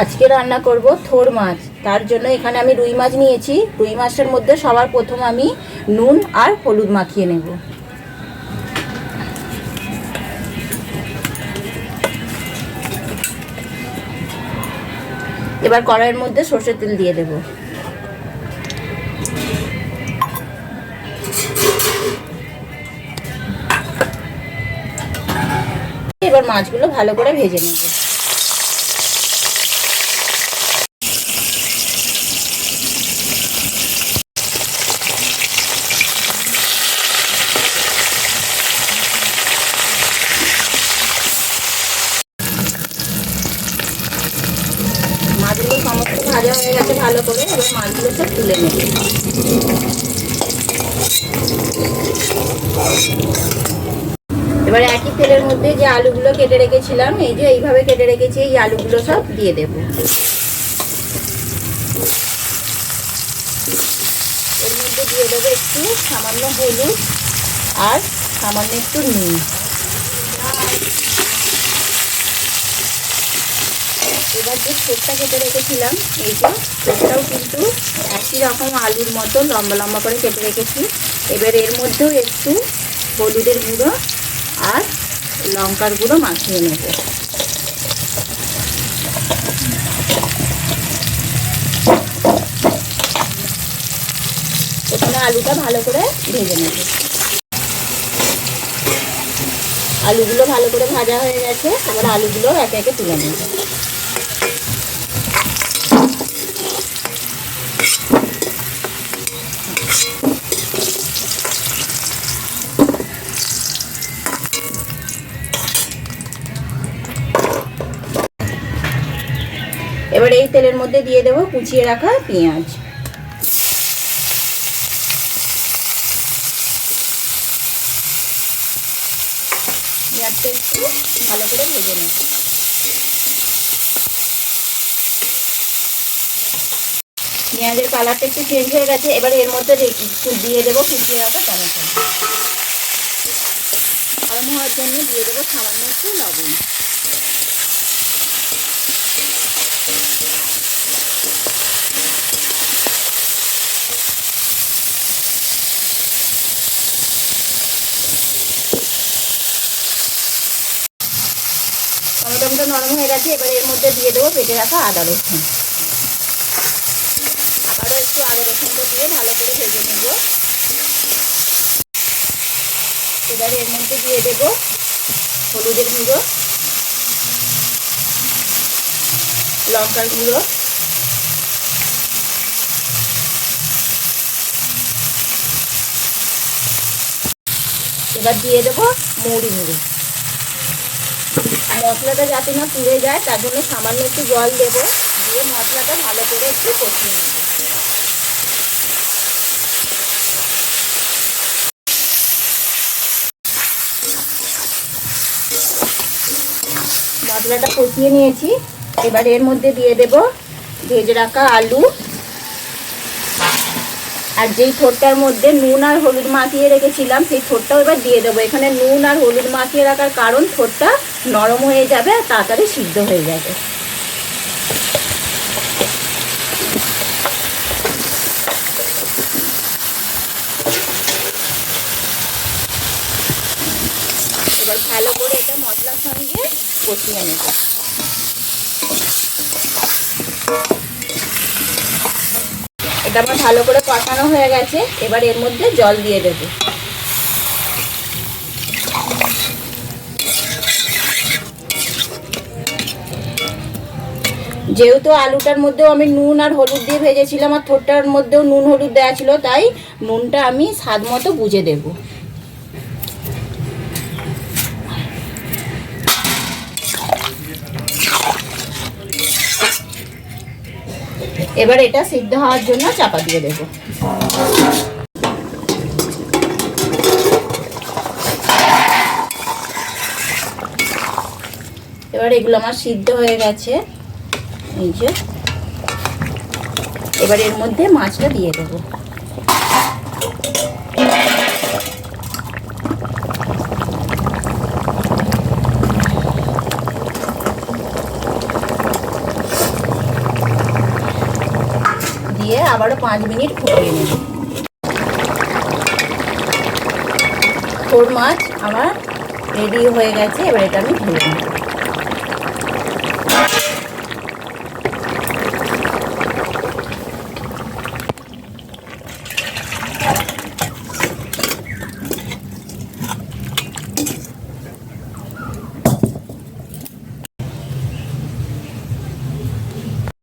আজকে রান্না করব থোড় মাছ। তার জন্য এখানে আমি রুই মাছ নিয়েছি। রুই মাছের মধ্যে সবার প্রথম আমি নুন আর হলুদ মাখিয়ে নেব। এবার কড়াইয়ের মধ্যে সরষের তেল দিয়ে দেব। এবার মাছগুলো ভালো করে ভেজে নেব। মাছগুলো সমস্ত ভাজা হয়ে গেছে ভালো করে। এবার মাছগুলো সব তুলে নেব। এবার একই তেলের মধ্যে যে আলুগুলো কেটে রেখেছিলাম, এই যে এইভাবে কেটে রেখেছি, এই আলুগুলো সব দিয়ে দেব। এর মধ্যে দিয়ে দেবো একটু সামান্য হলুদ আর সামান্য একটু নুন। এবার যে ছোটটা কেটে রেখেছিলাম, এই যে ছোটটাও কিন্তু একই রকম আলুর মতো লম্বা লম্বা করে কেটে রেখেছি। এবার এর মধ্যেও একটু হলুদের গুঁড়ো আর লঙ্কার গুঁড়ো মাখিয়ে নেব। প্রথমে আলুটা ভালো করে ভেজে নেব। আলুগুলো ভালো করে ভাজা হয়ে গেছে। এবার আলুগুলো একে একে তুলে নেব। এবার এই তেলের মধ্যে দিয়ে দেবো কুচিয়ে রাখা পেঁয়াজ। পেঁয়াজটা একটু ভালো করে ভেজে নেব। পেঁয়াজের কালারটা একটু চেঞ্জ হয়ে গেছে। এবার এর মধ্যে দিয়ে দেবো কুচিয়ে রাখা টমেটো। গরম হওয়ার জন্য দিয়ে দেবো সামান্য একটু লবণ। টমেটোটা নরম হয়ে গেছে। এবার এর মধ্যে দিয়ে দেবো পেটে রাখা আদা রসুন। আবারও একটু আদা রসুনটা দিয়ে ভালো করে ভেজে নেব। এবার এর মধ্যে দিয়ে দেবো হলুদের গুঁড়ো, লঙ্কার গুঁড়ো, এবার দিয়ে দেবো মৌরি গুঁড়ো। মশলাটা যাতে না পুড়ে যায় তার জন্য সামান্য একটু জল দেবো। দিয়ে মশলাটা ভালো করে একটু কষিয়ে নেব। মশলাটা কষিয়ে নিয়েছি। এবার এর মধ্যে দিয়ে দেব ভেজে রাখা আলু আর যেই থোড়টার মধ্যে নুন আর হলুদ মাখিয়ে রেখেছিলাম সেই থোড়টাও এবার দিয়ে দেবো। এখানে নুন আর হলুদ মাখিয়ে রাখার কারণ থোড়টা নরম হয়ে যাবে আর তাড়াতাড়ি সিদ্ধ হয়ে যাবে। এবার ভালো করে এটা মশলার সঙ্গে কষিয়ে নেব। এটা আমার ভালো করে কষানো হয়ে গেছে। এবার এর মধ্যে জল দিয়ে দেব। যেহেতু আলুটার মধ্যেও আমি নুন আর হলুদ দিয়ে ভেজেছিলাম আর থোড়টার মধ্যেও নুন হলুদ দেওয়া ছিল, তাই নুনটা আমি স্বাদ মতো বুঝে দেব। এবার এটা সিদ্ধ হওয়ার জন্য চাপা দিয়ে দেব। এবার এগুলো আমার সিদ্ধ হয়ে গেছে। এই যে এবার এর মধ্যে মাছটা দিয়ে দেবো। আবারও 5 মিনিট ফুটিয়ে নেব। থোড় মাছ আমার রেডি হয়ে গেছে, এবার এটা আমি ঢেলে নেব।